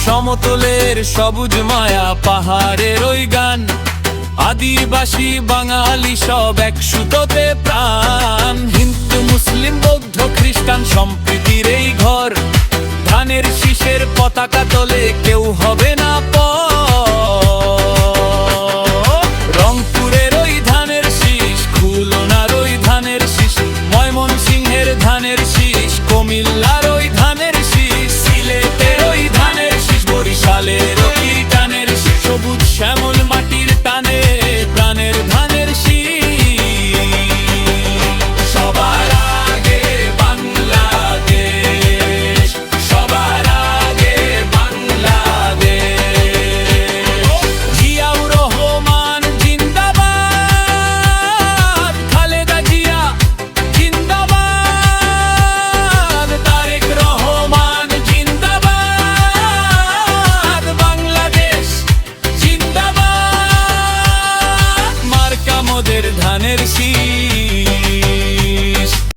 সমতলের সবুজ মায়া পাহাড়ের ওই গান, আদিবাসী বাঙালি সব এক সুতোতে প্রাণ। হিন্দু মুসলিম বৌদ্ধ খ্রিস্টান সম্প্রীতির এই ঘর, ধানের শীষের পতাকা তোলে কেউ হবে না পর। রংপুরের ওই ধানের শীষ, খুলনার ওই ধানের শীষ, ময়মনসিংহের ধানের শীষ, কুমিল্লার ওই ধানের শীষ, সিলেটের ওই ধানের শীষ, বরিশালের ওই ধানের শীষ, সবুজ শ্যামল মাটির টানে প্রাণের ধানের শীষ। সবার আগে বাংলাদেশ, সবার আগে বাংলাদেশ। জিয়াউর রহমান জিন্দাবাদ, খালেদা জিয়া জিন্দাবাদ, তারেক রহমান জিন্দাবাদ, বাংলাদেশ জিন্দাবাদ। মার্কা মোদের ধানের শীষ।